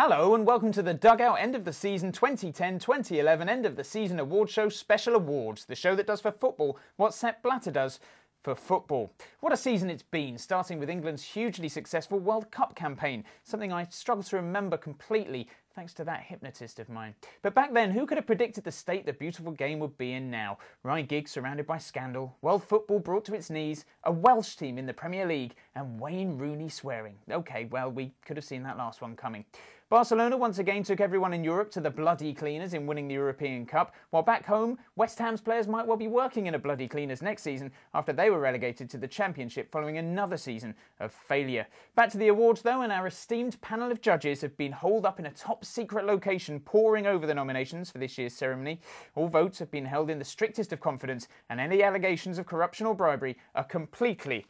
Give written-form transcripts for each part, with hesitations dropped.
Hello and welcome to the Dugout End of the Season 2010-2011 End of the Season Award Show Special Awards, the show that does for football what Sepp Blatter does for football. What a season it's been, starting with England's hugely successful World Cup campaign, something I struggle to remember completely thanks to that hypnotist of mine. But back then, who could have predicted the state the beautiful game would be in now? Ryan Giggs surrounded by scandal, world football brought to its knees, a Welsh team in the Premier League, and Wayne Rooney swearing. OK, well, we could have seen that last one coming. Barcelona once again took everyone in Europe to the bloody cleaners in winning the European Cup, while back home, West Ham's players might well be working in a bloody cleaners next season after they were relegated to the Championship following another season of failure. Back to the awards though, and our esteemed panel of judges have been holed up in a top secret location poring over the nominations for this year's ceremony. All votes have been held in the strictest of confidence, and any allegations of corruption or bribery are completely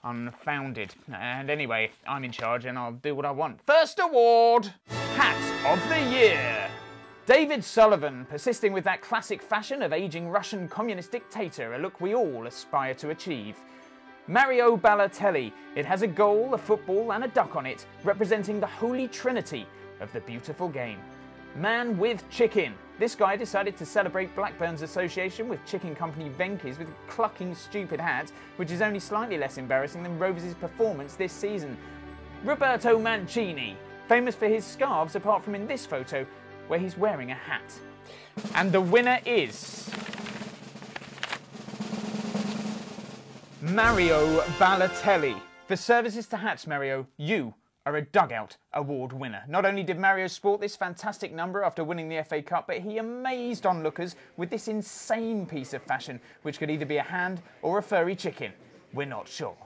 unfounded. And anyway, I'm in charge and I'll do what I want. First award, Hat of the Year. David Sullivan, persisting with that classic fashion of ageing Russian communist dictator, a look we all aspire to achieve. Mario Balotelli, it has a goal, a football and a duck on it, representing the holy trinity of the beautiful game. Man with chicken. This guy decided to celebrate Blackburn's association with chicken company Venky's with a clucking stupid hat, which is only slightly less embarrassing than Rovers' performance this season. Roberto Mancini, famous for his scarves apart from in this photo where he's wearing a hat. And the winner is Mario Balotelli. For services to hats, Mario, you are a Dugout Award winner. Not only did Mario sport this fantastic number after winning the FA Cup, but he amazed onlookers with this insane piece of fashion, which could either be a hand or a furry chicken. We're not sure.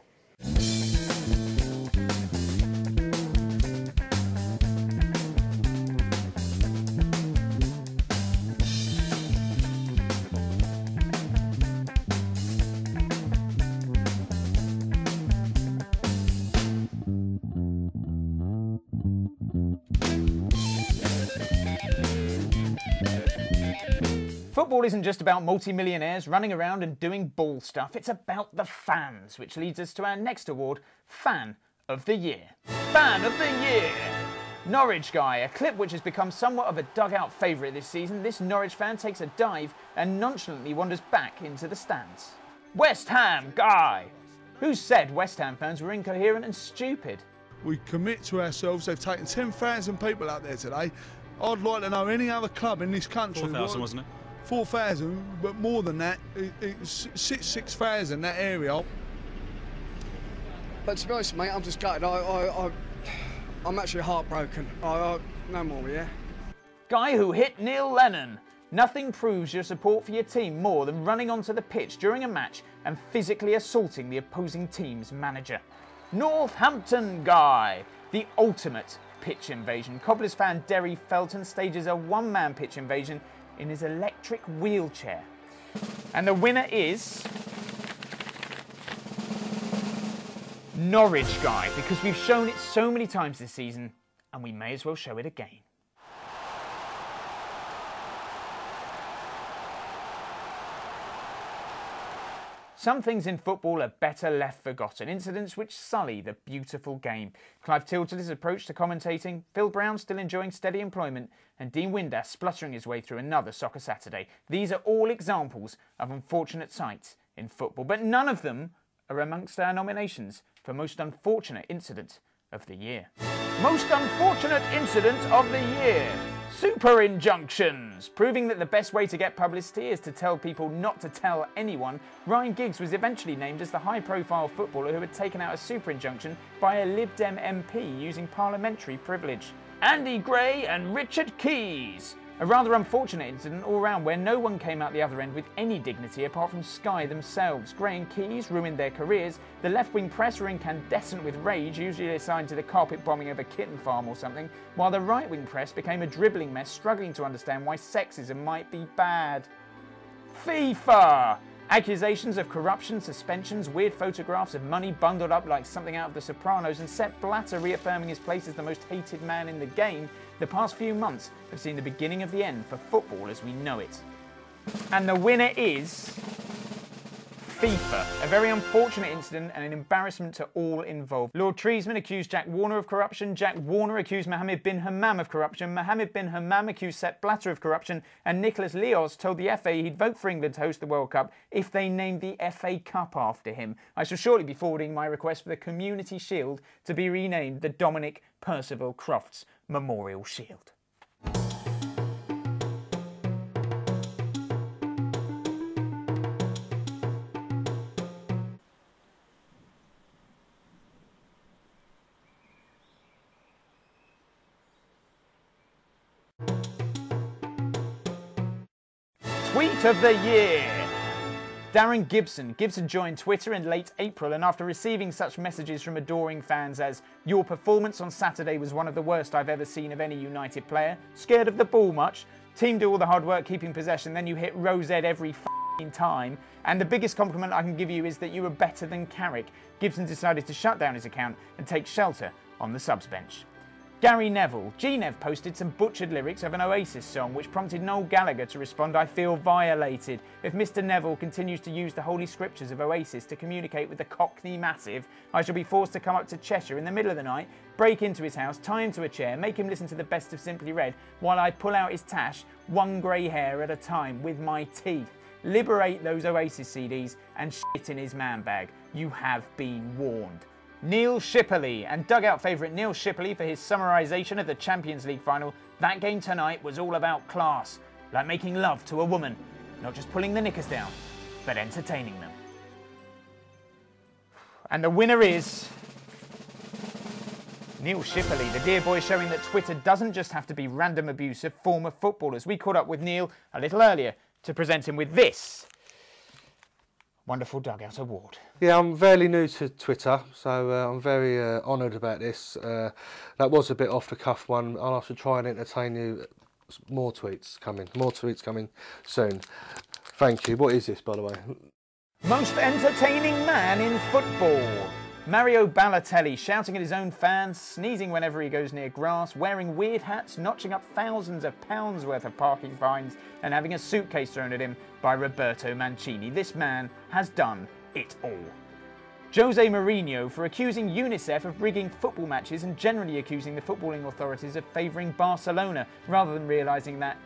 Football isn't just about multi-millionaires running around and doing ball stuff, it's about the fans, which leads us to our next award, Fan of the Year. Fan of the Year! Norwich guy, a clip which has become somewhat of a dugout favourite this season. This Norwich fan takes a dive and nonchalantly wanders back into the stands. West Ham guy! Who said West Ham fans were incoherent and stupid? We commit to ourselves. They've taken 10,000 people out there today. I'd like to know any other club in this country. 4,000, wasn't it? 4,000, but more than that, it's 6,000 that area. But to be honest, mate, I'm just gutted. I'm actually heartbroken. No more, yeah. Guy who hit Neil Lennon. Nothing proves your support for your team more than running onto the pitch during a match and physically assaulting the opposing team's manager. Northampton guy, the ultimate pitch invasion. Cobblers fan Derry Felton stages a one-man pitch invasion in his electric wheelchair. And the winner is Norwich guy, because we've shown it so many times this season and we may as well show it again. Some things in football are better left forgotten, incidents which sully the beautiful game. Clive Tiltle's approach to commentating, Phil Brown still enjoying steady employment, and Dean Windass spluttering his way through another Soccer Saturday. These are all examples of unfortunate sights in football, but none of them are amongst our nominations for Most Unfortunate Incident of the Year. Most Unfortunate Incident of the Year. Super injunctions! Proving that the best way to get publicity is to tell people not to tell anyone, Ryan Giggs was eventually named as the high-profile footballer who had taken out a super injunction by a Lib Dem MP using parliamentary privilege. Andy Gray and Richard Keys! A rather unfortunate incident all round where no one came out the other end with any dignity apart from Sky themselves. Gray and Keys ruined their careers, the left-wing press were incandescent with rage, usually assigned to the carpet bombing of a kitten farm or something, while the right-wing press became a dribbling mess struggling to understand why sexism might be bad. FIFA! Accusations of corruption, suspensions, weird photographs of money bundled up like something out of The Sopranos, and Sepp Blatter reaffirming his place as the most hated man in the game. The past few months have seen the beginning of the end for football as we know it. And the winner is FIFA, a very unfortunate incident and an embarrassment to all involved. Lord Treesman accused Jack Warner of corruption, Jack Warner accused Mohammed bin Hammam of corruption, Mohammed bin Hammam accused Sepp Blatter of corruption, and Nicholas Leos told the FA he'd vote for England to host the World Cup if they named the FA Cup after him. I shall shortly be forwarding my request for the Community Shield to be renamed the Dominic Percival Crofts Memorial Shield. Tweet of the year. Darren Gibson. Gibson joined Twitter in late April, and after receiving such messages from adoring fans as, "Your performance on Saturday was one of the worst I've ever seen of any United player. Scared of the ball much? Team do all the hard work keeping possession, then you hit Rose Ed every f***ing time. And the biggest compliment I can give you is that you were better than Carrick." Gibson decided to shut down his account and take shelter on the subs bench. Gary Neville. G-Nev posted some butchered lyrics of an Oasis song which prompted Noel Gallagher to respond, "I feel violated. If Mr Neville continues to use the holy scriptures of Oasis to communicate with the Cockney Massive, I shall be forced to come up to Cheshire in the middle of the night, break into his house, tie him to a chair, make him listen to the best of Simply Red while I pull out his tash, one grey hair at a time, with my teeth. Liberate those Oasis CDs and shit in his man bag. You have been warned." Neil Shipperley. And Dugout favourite Neil Shipperley for his summarisation of the Champions League final. "That game tonight was all about class, like making love to a woman, not just pulling the knickers down, but entertaining them." And the winner is Neil Shipperley, the dear boy showing that Twitter doesn't just have to be random abuse of former footballers. We caught up with Neil a little earlier to present him with this wonderful Dugout award. Yeah, I'm fairly new to Twitter, so I'm very honoured about this. That was a bit off the cuff one. I'll have to try and entertain you. More tweets coming soon. Thank you. What is this, by the way? Most entertaining man in football. Mario Balotelli shouting at his own fans, sneezing whenever he goes near grass, wearing weird hats, notching up thousands of pounds worth of parking fines, and having a suitcase thrown at him by Roberto Mancini. This man has done it all. Jose Mourinho for accusing UNICEF of rigging football matches and generally accusing the footballing authorities of favouring Barcelona, rather than realising that,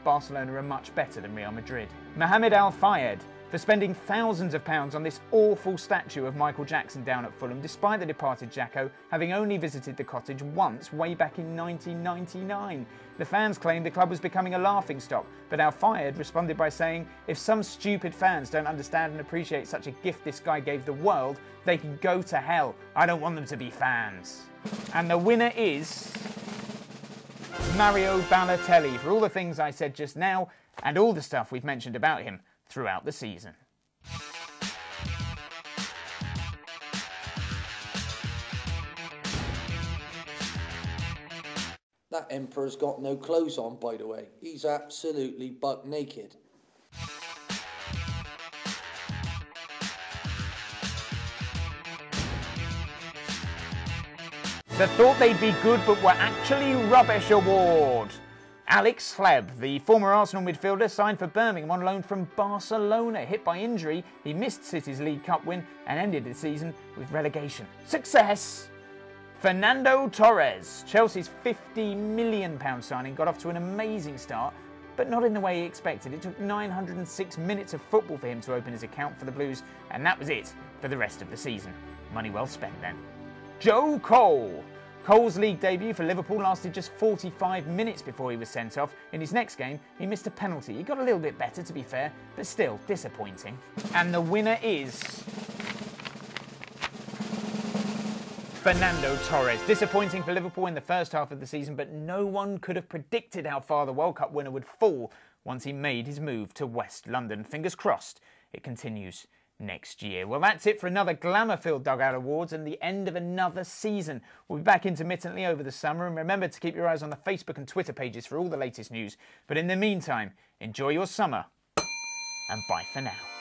Barcelona are much better than Real Madrid. Mohamed Al Fayed for spending thousands of pounds on this awful statue of Michael Jackson down at Fulham, despite the departed Jacko having only visited the cottage once way back in 1999. The fans claimed the club was becoming a laughingstock, but Al Fayed responded by saying, "If some stupid fans don't understand and appreciate such a gift this guy gave the world, they can go to hell. I don't want them to be fans." And the winner is Mario Balotelli, for all the things I said just now and all the stuff we've mentioned about him throughout the season. That Emperor's got no clothes on, by the way. He's absolutely buck naked. The Thought They'd Be Good But Were Actually Rubbish award. Alex Hleb, the former Arsenal midfielder, signed for Birmingham on loan from Barcelona. Hit by injury, he missed City's League Cup win and ended the season with relegation. Success! Fernando Torres, Chelsea's £50 million signing, got off to an amazing start, but not in the way he expected. It took 906 minutes of football for him to open his account for the Blues, and that was it for the rest of the season. Money well spent then. Joe Cole. Cole's league debut for Liverpool lasted just 45 minutes before he was sent off. In his next game, he missed a penalty. He got a little bit better, to be fair, but still disappointing. And the winner is Fernando Torres. Disappointing for Liverpool in the first half of the season, but no one could have predicted how far the World Cup winner would fall once he made his move to West London. Fingers crossed it continues next year. Well, that's it for another glamour-filled Dugout Awards and the end of another season. We'll be back intermittently over the summer, and remember to keep your eyes on the Facebook and Twitter pages for all the latest news. But in the meantime, enjoy your summer, and bye for now.